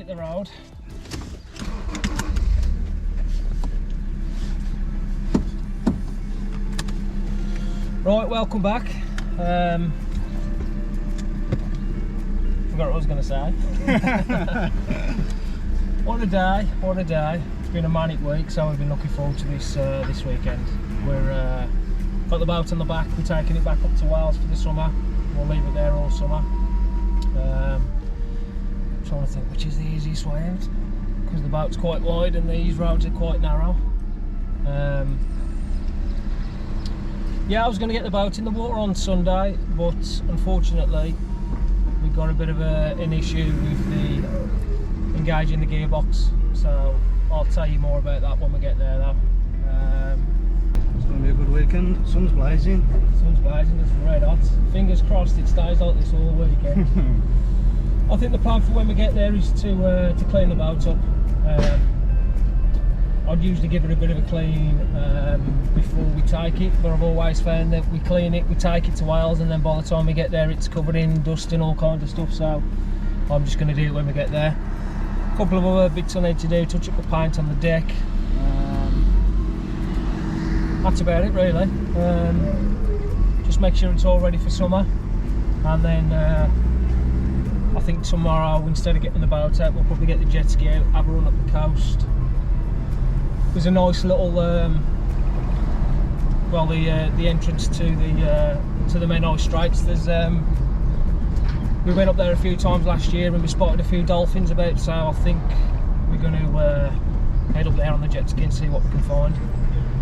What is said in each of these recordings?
hit the road. Right, welcome back. Forgot what I was going to say. What a day, what a day. It's been a manic week, so we've been looking forward to this weekend. We're got the boat on the back, we're taking it back up to Wales for the summer. We'll leave it there all summer. Trying to think which is the easiest way out, because the boat's quite wide and these roads are quite narrow. Yeah, I was going to get the boat in the water on Sunday, but unfortunately we got a bit of an issue with the engaging the gearbox, so I'll tell you more about that when we get there though. It's going to be a good weekend. Sun's blazing. Sun's blazing, it's red hot. Fingers crossed it stays like this all weekend. I think the plan for when we get there is to clean the boat up. I'd usually give it a bit of a clean before we take it, but I've always found that we clean it, we take it to Wales, and then by the time we get there it's covered in dust and all kinds of stuff, so I'm just going to do it when we get there. A couple of other bits I need to do, touch up the paint on the deck. That's about it really. Just make sure it's all ready for summer, and then I think tomorrow, instead of getting the boat out, we'll probably get the jet ski out, have a run up the coast. There's a nice little, well, the entrance to the Menai Straits. There's, we went up there a few times last year and we spotted a few dolphins about, so I think we're going to head up there on the jet ski and see what we can find.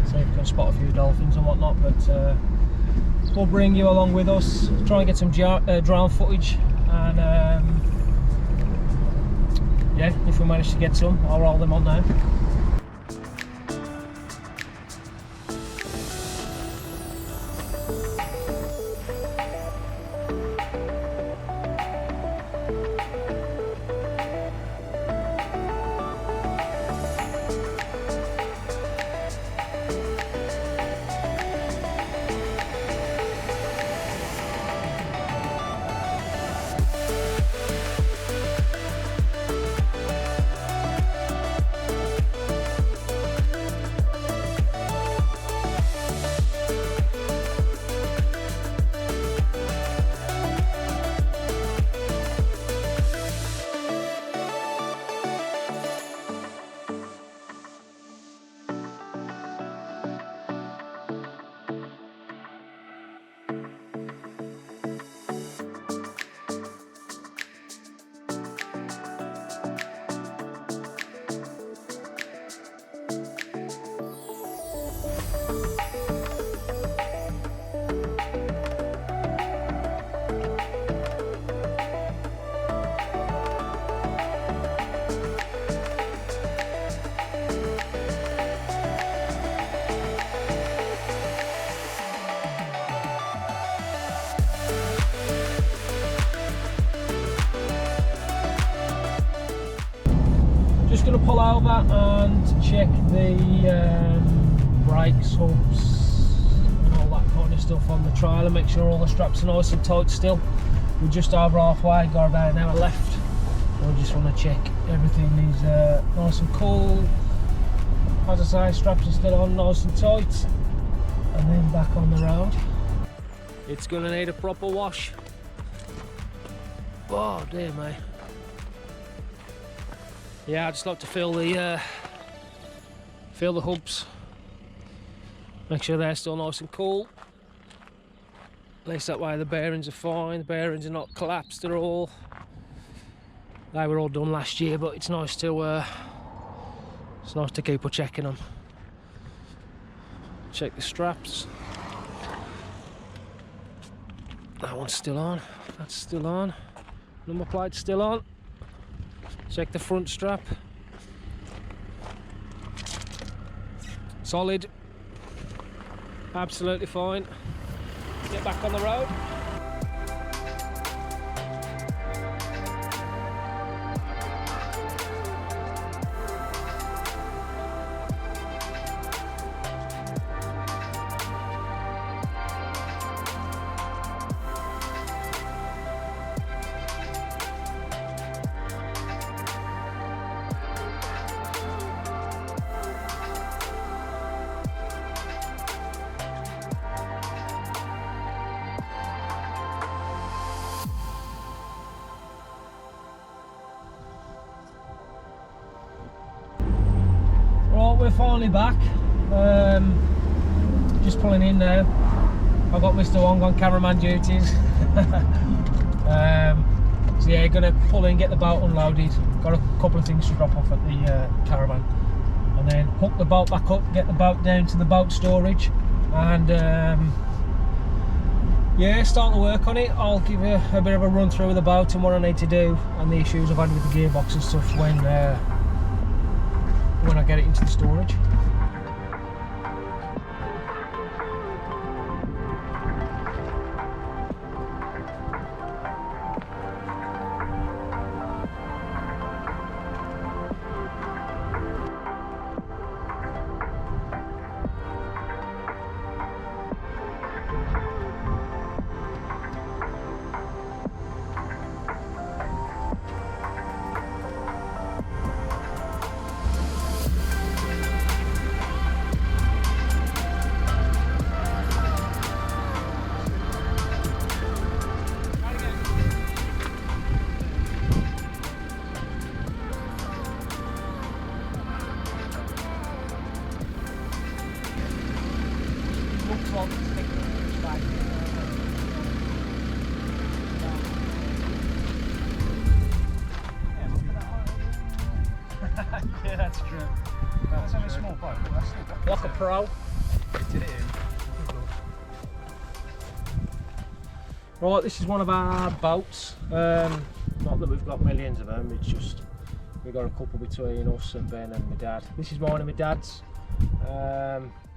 See if we can spot a few dolphins and whatnot, but we'll bring you along with us, try and get some drone footage, and yeah, if we manage to get some, I'll roll them on now. Just going to pull over and check the brakes, hubs and all that kind of stuff on the trailer, make sure all the straps are nice and tight still. We're just over halfway, got about an hour left. I just want to check everything is nice and cool. As I say, straps are still on nice and tight, and then back on the road. It's going to need a proper wash. Oh dear me. Yeah, I just like to feel the hubs, make sure they're still nice and cool. At least that way the bearings are fine, the bearings are not collapsed at all. They were all done last year, but it's nice to keep on checking them. Check the straps. That one's still on, that's still on. Number plate's still on. Check the front strap. Solid. Absolutely fine. Get back on the road. finally back. Just pulling in now. I've got Mr. Wong on cameraman duties. So yeah, gonna pull in, get the boat unloaded. Got a couple of things to drop off at the caravan, and then hook the boat back up, get the boat down to the boat storage, and yeah, start to work on it. I'll give you a bit of a run through of the boat and what I need to do, and the issues I've had with the gearbox and stuff when I get it into the storage. Yeah, that's true. That's only a small boat, but that's still got Like a pro. fitted in. Right, this is one of our boats. Not that we've got millions of them, it's just we've got a couple between us and Ben and my dad. This is mine and my dad's.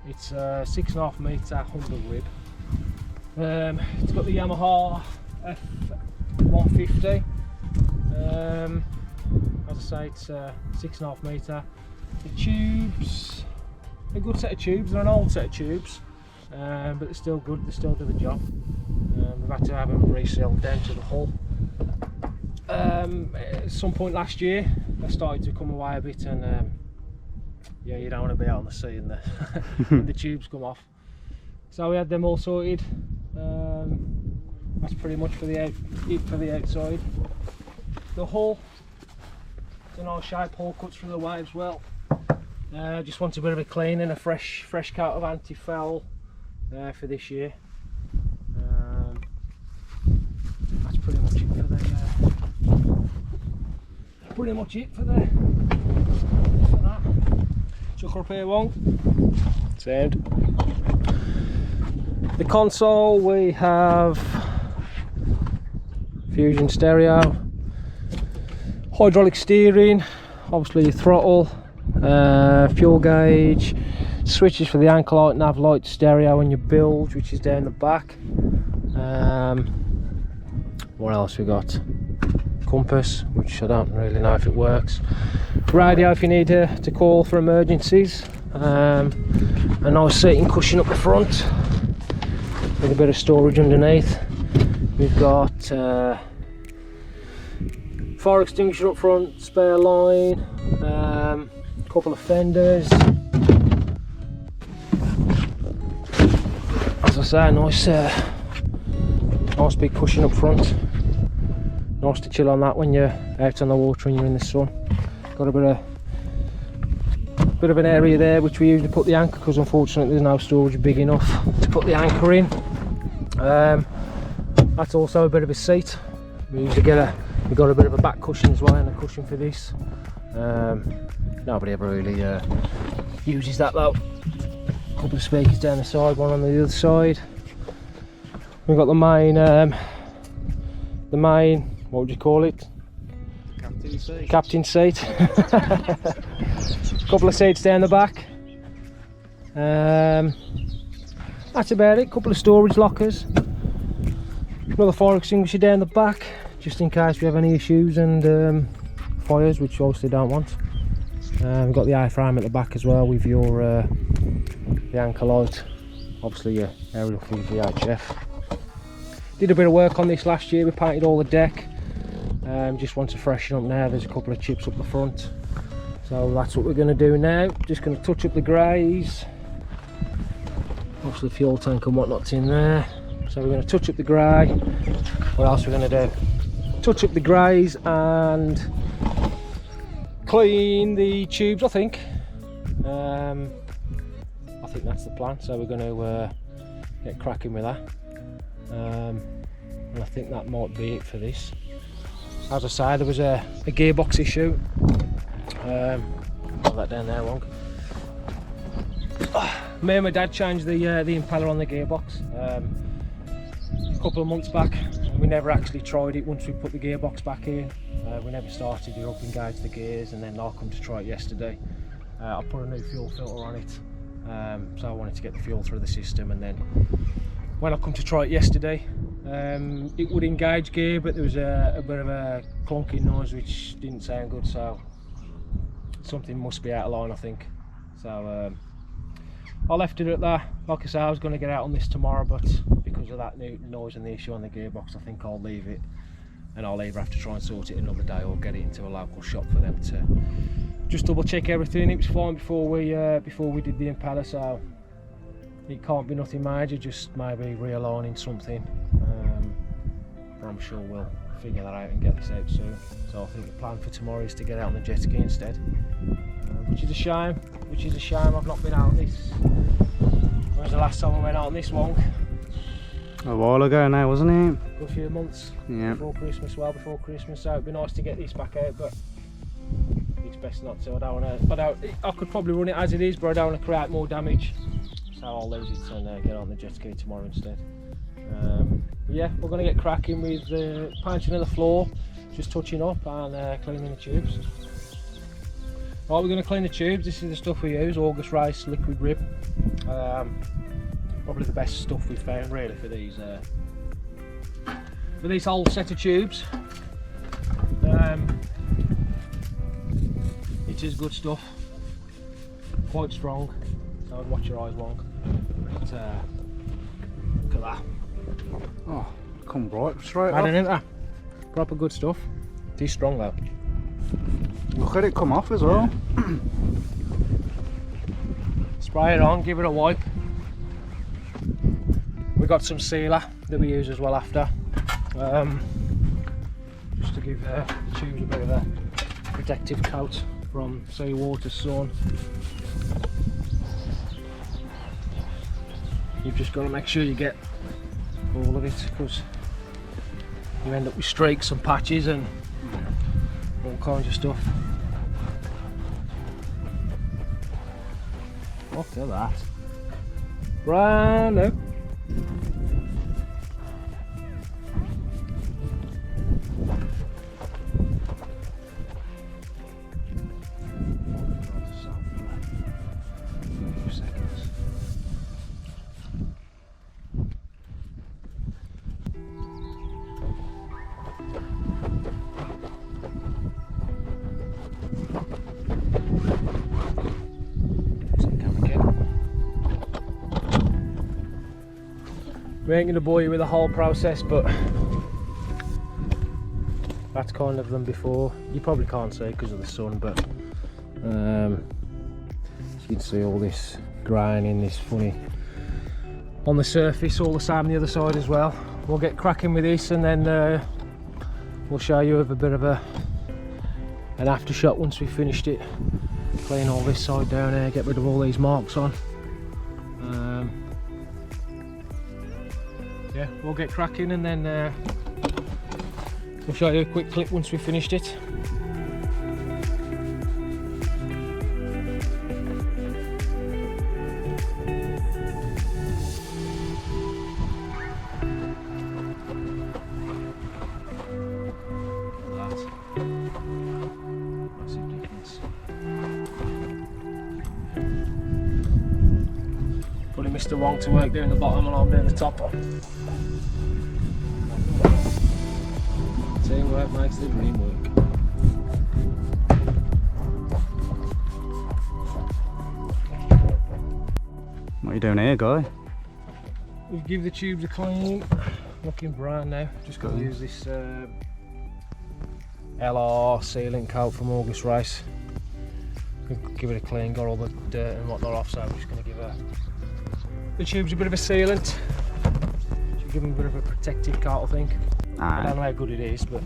It's a 6.5 metre 100 rib. It's got the Yamaha F150. As I say, it's 6.5 metre. The tubes, a good set of tubes. They're an old set of tubes, but they're still good. They still do the job. We've had to have them resealed down to the hull. At some point last year, they started to come away a bit, and yeah, you don't want to be out on the sea and the, and the tubes come off. So we had them all sorted. That's pretty much for it for the outside. The hull, it's a nice shape. Hull cuts through the waves well. Just want a bit of a clean and a fresh coat of anti-foul for this year. That's pretty much it for the. Pretty much it for that. Chuck her up here, Wong. Sound. The console, we have Fusion stereo, hydraulic steering, obviously your throttle, fuel gauge, switches for the anchor light, nav light, stereo, and your bilge, which is down the back. What else we got? Compass, which I don't really know if it works. Radio if you need to call for emergencies. A nice seating cushion up the front with a bit of storage underneath. We've got fire extinguisher up front, spare line, couple of fenders. As I say, nice big cushion up front. Nice to chill on that when you're out on the water and you're in the sun. Got a bit of an area there which we usually put the anchor, because unfortunately there's no storage big enough to put the anchor in. That's also a bit of a seat. We usually we've got a bit of a back cushion as well, and a cushion for this. Nobody ever really uses that though. A couple of speakers down the side, one on the other side. We've got the main, what would you call it? Captain seat. Captain seat. Couple of seats down the back. That's about it. Couple of storage lockers. Another fire extinguisher down the back, just in case we have any issues and fires, which you obviously don't want. We've got the I-frame at the back as well with your the anchor light, obviously your aerial fuel VHF. Did a bit of work on this last year. We painted all the deck. Just want to freshen up now. There's a couple of chips up the front, so that's what we're going to do now. Just going to touch up the greys. Obviously fuel tank and whatnot's in there, so we're going to touch up the grey. What else are we going to do? Touch up the greys and clean the tubes, I think. I think that's the plan, so we're going to get cracking with that, and I think that might be it for this. As I say, there was a gearbox issue. Put that down there, Wong. Me and my dad changed the impeller on the gearbox a couple of months back. We never actually tried it once we put the gearbox back in. We never started it up, engaged the gears, and then I come to try it yesterday. I put a new fuel filter on it, so I wanted to get the fuel through the system, and then when I come to try it yesterday, it would engage gear, but there was a bit of a clunking noise which didn't sound good, so something must be out of line, I think. So I left it at that. Like I say, I was going to get out on this tomorrow, but because of that new noise and the issue on the gearbox, I think I'll leave it, and I'll either have to try and sort it another day or get it into a local shop for them to just double check everything. It was fine before we did the impeller, so it can't be nothing major, just maybe realigning something. But I'm sure we'll figure that out and get this out soon. So I think the plan for tomorrow is to get out on the jet ski instead, which is a shame. I've not been out on this. When was the last time I went out on this, Wong? A while ago now, wasn't it? A few months. Yeah. Before Christmas, well before Christmas. So it'd be nice to get this back out, but it's best not to. I could probably run it as it is, but I don't want to create more damage. So I'll lose it and get on the jet ski tomorrow instead. Yeah, we're going to get cracking with painting of the floor, just touching up and cleaning the tubes. Right, we're going to clean the tubes. This is the stuff we use, August Race liquid rib. Probably the best stuff we've found really for these whole set of tubes. It is good stuff, quite strong, so I'd watch your eyes, Wong. But, look at that. Oh, come right straight Right, off. isn't that? Proper good stuff. It is strong though. Look at it come off as well. Spray it on, give it a wipe. We got some sealer that we use as well after, just to give the tubes a bit of a protective coat from seawater, sun. You've just got to make sure you get all of it, because you end up with streaks and patches and all kinds of stuff. Look at that. Brand new. We ain't going to bore you with the whole process, but that's kind of them before. You probably can't see because of the sun, but you can see all this grinding, this funny on the surface, all the same on the other side as well. We'll get cracking with this, and then we'll show you with a bit of an after shot once we've finished it. Clean all this side down here, get rid of all these marks on. Yeah, we'll get cracking, and then we'll show you a quick clip once we've finished it. Massive difference. Putting Mr. Wong to work doing the bottom and I'm doing the top. Teamwork makes the dream work. What are you doing here, guy? We give the tubes a clean, looking brand now. Just got to use this LR sealing coat from August Race. Give it a clean, got all the dirt and whatnot off, so I'm just going to give the tubes a bit of a sealant. Should give them a bit of a protective coat, I think. I don't know how good it is, but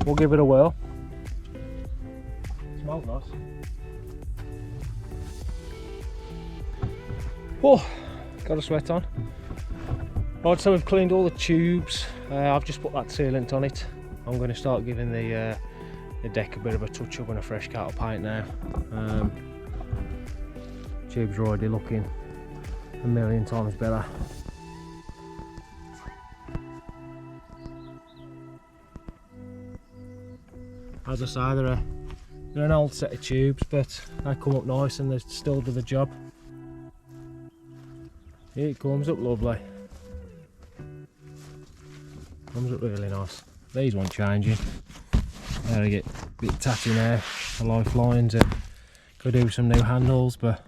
we'll give it a whirl. Smells nice. Oh, got a sweat on. Right, so we've cleaned all the tubes. I've just put that sealant on it. I'm going to start giving the deck a bit of a touch up and a fresh coat of paint now. Tubes are already looking a million times better. As I say, they're an old set of tubes, but they come up nice and they still do the job. Here it comes up lovely. Comes up really nice. These want changing. There, they get a bit tatty now. The lifelines and could do some new handles, but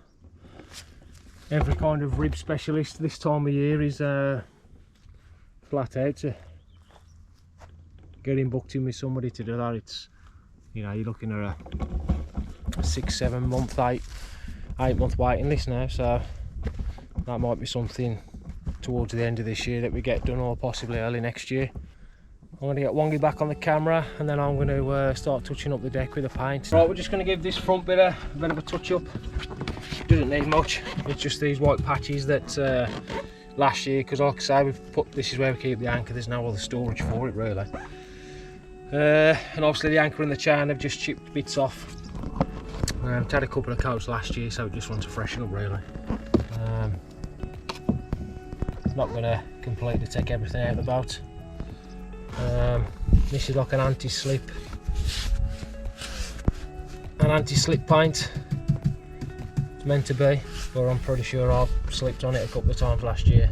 every kind of rib specialist this time of year is flat out to getting booked in with somebody to do that. It's, you know, you're looking at a 6, 7 month, 8 month waiting list now, so that might be something towards the end of this year that we get done, or possibly early next year. I'm going to get Wongy back on the camera and then I'm going to start touching up the deck with the paint. Right, we're just going to give this front bit a bit of a touch up. Doesn't need much, it's just these white patches that last year, because like I say, we've put, this is where we keep the anchor, there's no other storage for it really. And obviously the anchor and the chain have just chipped bits off. It had a couple of coats last year, so it just wants to freshen up really. Not going to completely take everything out of the boat. This is like an anti-slip paint. It's meant to be, but I'm pretty sure I've slipped on it a couple of times last year.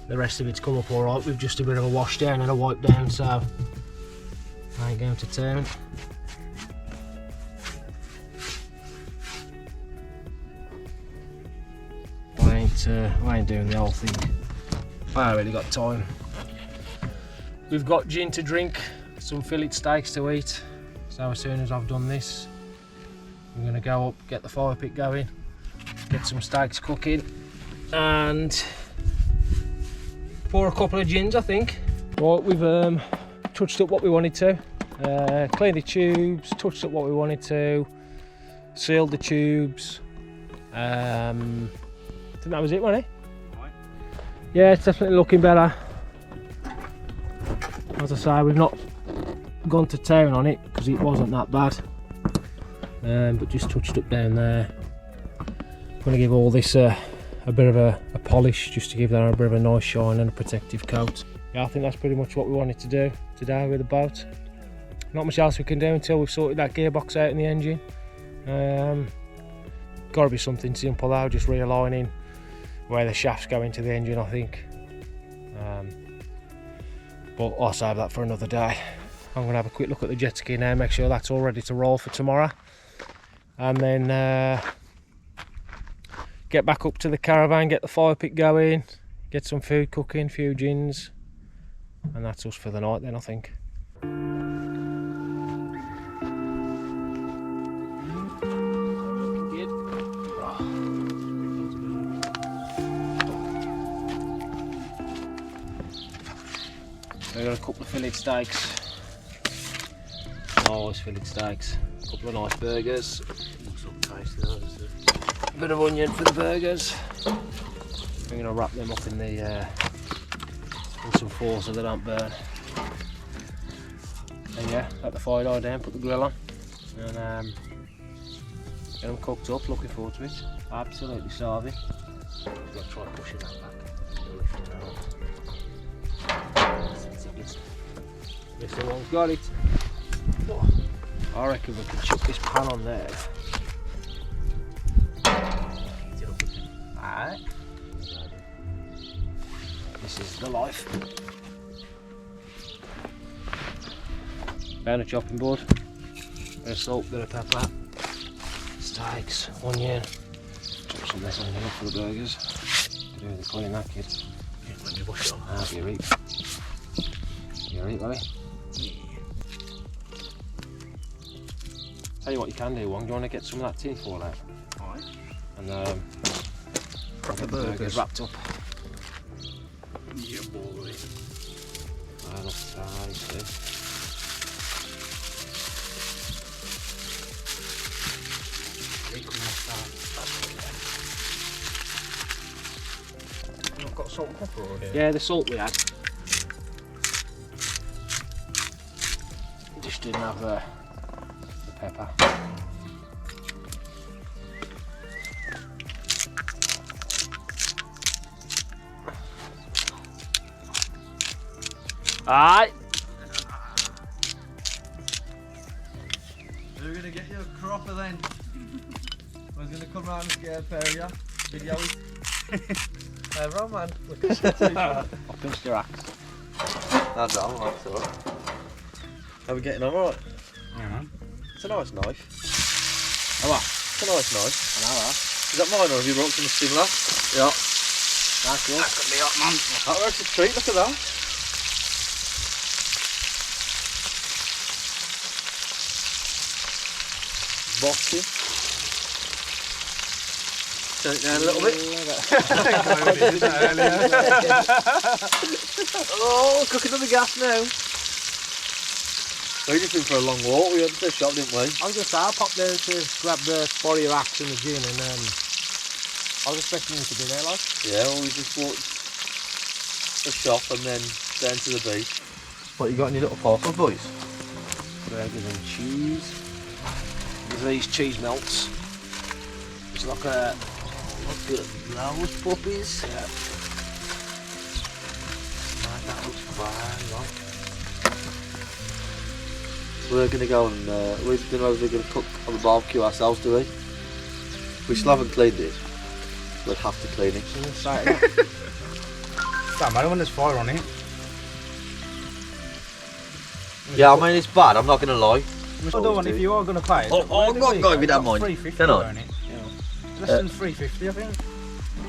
The rest of it's come up alright with just a bit of a wash down and a wipe down, so I ain't going to town. I ain't doing the whole thing. I ain't really got time. We've got gin to drink, some fillet steaks to eat, so as soon as I've done this, I'm going to go up, get the fire pit going, get some steaks cooking, and pour a couple of gins, I think. Right, we've touched up what we wanted to, cleaned the tubes, touched up what we wanted to, sealed the tubes. I think that was it, wasn't it? Yeah, it's definitely looking better. As I say, we've not gone to town on it because it wasn't that bad, but just touched up down there. I'm going to give all this a bit of a polish, just to give that a bit of a nice shine and a protective coat. Yeah, I think that's pretty much what we wanted to do today with the boat. Not much else we can do until we've sorted that gearbox out in the engine. Got to be something simple though, just realigning where the shafts go into the engine, I think. But I'll save that for another day. I'm going to have a quick look at the jet ski now, make sure that's all ready to roll for tomorrow, and then get back up to the caravan, get the fire pit going, get some food cooking, a few gins, and that's us for the night then, I think. I got a couple of fillet steaks, nice fillet steaks, a couple of nice burgers, a bit of onion for the burgers. I'm going to wrap them up in the in some foil so they don't burn. And yeah, let the fire die down, put the grill on, and get them cooked up. Looking forward to it. Absolutely starving. I'm going to try pushing that back. Mr. Wong's got it. I reckon we can chuck this pan on there. Alright. This is the life. Found a chopping board. Bit of salt, bit of pepper, steaks, onion. Chop some of this onion up for the burgers. Do the clean that, kid. Yeah, let me wash it on. Ah, you eat. You eat, buddy. Tell you what you can do, Wong. Do you want to get some of that tin foil out? Alright. And get the burgers wrapped up. Yeah, boy. That's nice. got salt and pepper already. Yeah, the salt we had. Just didn't have the pepper. Alright. We're gonna get you a cropper then. I was gonna come round and scare a pair of you. Video it. Everyone, man. Look at you. I pinched your axe. That's alright, so. How are we getting on alright? Yeah, man. It's a nice knife. How about? It's a nice knife. An hour. Is that mine or have you brought something similar? Yeah. That's good. That's gonna be hot, man. That's a treat, look at that. Boxing. Turn it down a little bit. Oh, cooking on the gas now. We just been for a long walk. We went to the shop, didn't we? I was going to say, I popped down to grab the body of axe and the gin, and I was expecting you to be there, like. Yeah, well, we just walked the shop and then down to the beach. What, you got any little parcel, boys? Burgers and cheese. These cheese melts. It's like a... Look at those puppies. Yeah. That looks fine, like. We're going to go and we don't know if we're going to cook on the barbecue ourselves, do we? We still haven't cleaned it. We'll have to clean it. Don't matter when there's fire on it. Yeah, I mean it's bad, I'm not going to lie. I don't want if you are going to pay it. Oh, I'm not going if you don't mind. 350 Can I? on it. Less than 350, I think.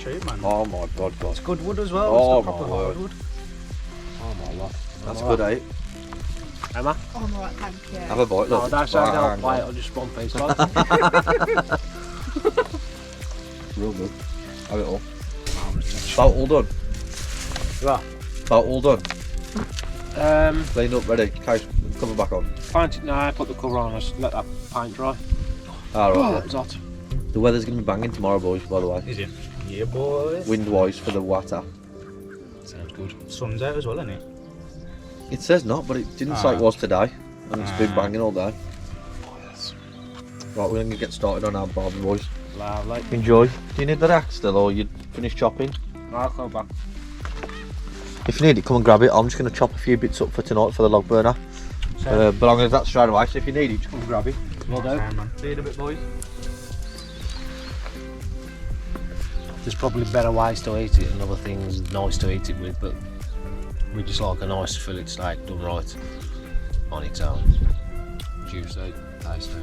Cheap, man. Oh my god, It's good wood as well. Oh, it's the proper my word. hardwood. Oh my god. That's good, eh? Emma? Oh, I'm alright, thank you. Have a bite, look. Oh, that's how I'll play it, I'll just one piece like. Real good. Have it all. About all done. Yeah. About all done. Cleaned up, ready. Case, cover back on. Pint, no, I put the cover on, I just let that pint dry. Alright, It was hot. the weather's going to be banging tomorrow, boys, by the way. Is it? Yeah, boy. Wind-wise for the water. Sounds good. Sun's out as well, isn't it? It says not, but it didn't say it was today. And it's been banging all day. Right, we're going to get started on our barbie, boys. Lovely. Enjoy. Do you need the axe still, or you finished chopping? I'll come back. If you need it, come and grab it. I'm just going to chop a few bits up for tonight for the log burner. But I'm going to do that straight away, so if you need it, just come and grab it. Well done. See you in a bit, boys. There's probably better ways to eat it and other things nice to eat it with, but we just like a nice fillet steak done right on its own. Juicy, tasty.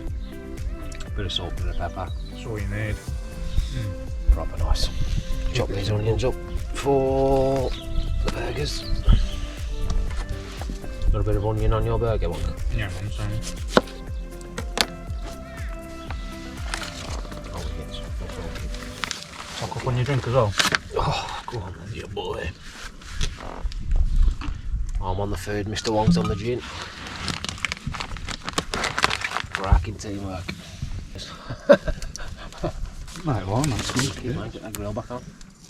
Bit of salt, bit of pepper. That's all you need. Proper nice. Chop these onions up for the burgers. Got a bit of onion on your burger, Wong? Yeah, I'm saying. Oh yes, Chuck up on your drink as well. oh, go on, you boy. I'm on the food, Mr. Wong's on the gin. Cracking teamwork. Right, well, that's good. Keep mate, get that grill back on.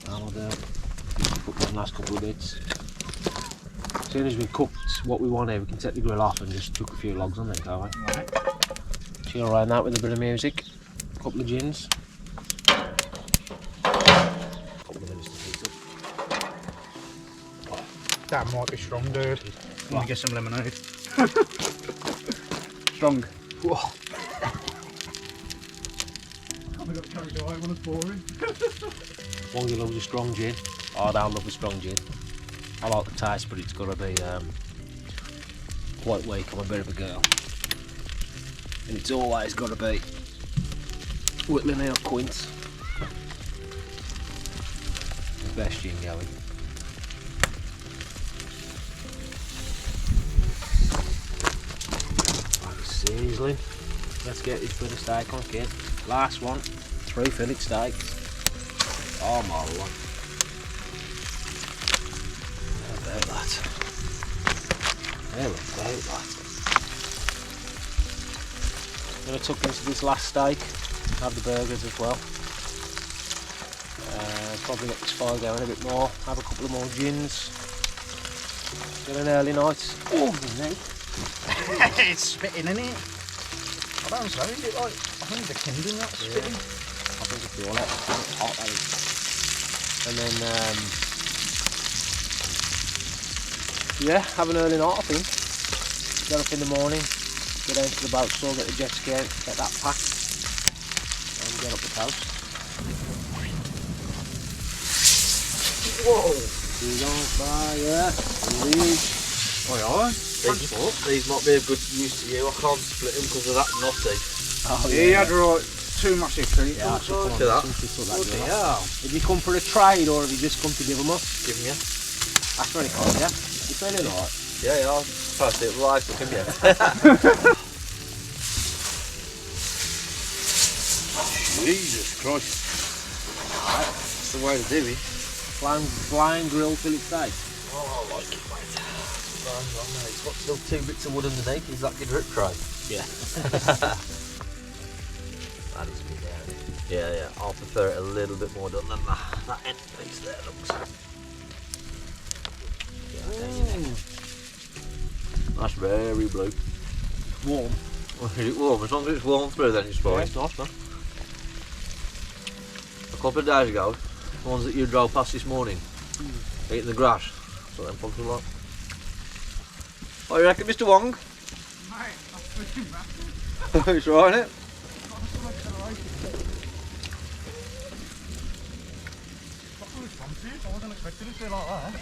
I'll put one last couple of bits. As soon as we've cooked what we want here, we can take the grill off and just chuck a few logs on there, can't we? Right. Chill around that with a bit of music. A couple of gins. Couple of minutes to heat up. That might be strong, dude. Let me get some lemonade. Strong. Whoa. I got carried away when it's boring. Wongy loves a strong gin. Oh, I don't love a strong gin. I like the taste, but it's got to be quite weak. I'm a bit of a girl. And it's always got to be Whitman or Quince. The best gin going. Like sizzling. Let's get this bit of steak on, kid. Last one. 3 fillet steaks. Oh my lord. How about that? How about that? I'm going to tuck into this last steak. Have the burgers as well. probably get this fire going a bit more, have a couple of more gins. Get an early night. Oh, It's spitting, isn't it? I don't know, is it like, I think the kindling that's spitting. I think it's all it's hot, that is. And then, yeah, have an early night, I think. Get up in the morning, get down to the boat store, get the jet ski out, get that packed, and get up the coast. Whoa! He's on fire. Release. Oh, These might be a good use to you. I can't split them because of that knotty. Oh, he had right, 2 massive trees. Yeah, I should come on. Look at that. Yeah. Have you come for a trade or have you just come to give them up? Give me a. That's very kind, yeah. You feeling alright? Yeah, I'll pass it right to him, yeah. Jesus Christ. That's the way to do it. Blind grill till it's safe. Oh, I like it, mate. It's got still 2 bits of wood underneath. Is that your drip tray? Yeah. That is me down. Yeah. I'll prefer it a little bit more done than that end piece there looks. That's very blue. Warm. Is it warm? As long as it's warm through, then it's fine. Yeah, it's nice, man. A couple of days ago, the ones that you drove past this morning, eating the grass. That's what them plugs are like. What do you reckon, Mr. Wong? Mate, that's freaking massive. It's right, isn't it? I wasn't expecting it to be like that.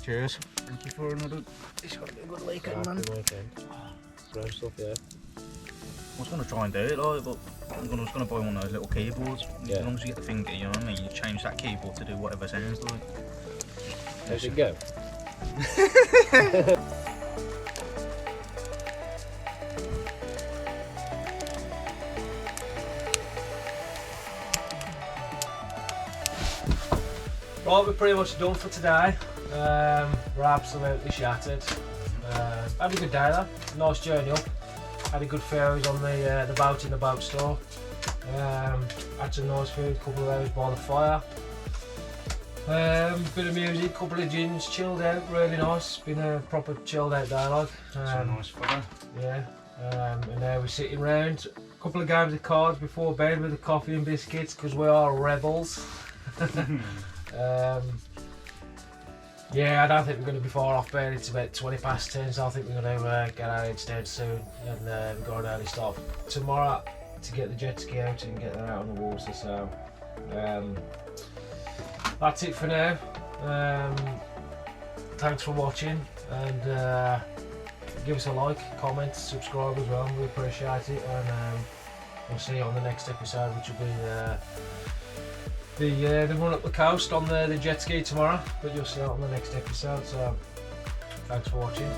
Cheers. Thank you for another. It's got to be a good weekend, man. Great stuff, yeah. I was going to try and do it, like, but I was going to buy one of those little keyboards. Yeah. As long as you get the finger, you know what I mean? You change that keyboard to do whatever sounds like. There you go. Right, we're pretty much done for today. We're absolutely shattered. Had a good day though. Nice journey up. Had a good ferries on the boat in the boat store. Had some nice food, couple of hours by the fire. Bit of music, couple of gins, chilled out, really nice. Been a proper chilled out day, like. So nice fella. Yeah. And now we're sitting round. A couple of games of cards before bed with the coffee and biscuits because we are rebels. Yeah, I don't think we're going to be far off bed. It's about 20 past 10, so I think we're going to get our heads down soon and we've got an early start tomorrow to get the jet ski out and get that out on the water. So that's it for now. Thanks for watching and give us a like, comment, subscribe as well. We appreciate it, and we'll see you on the next episode, which will be the run up the coast on the jet ski tomorrow, but you'll see that on the next episode. So thanks for watching.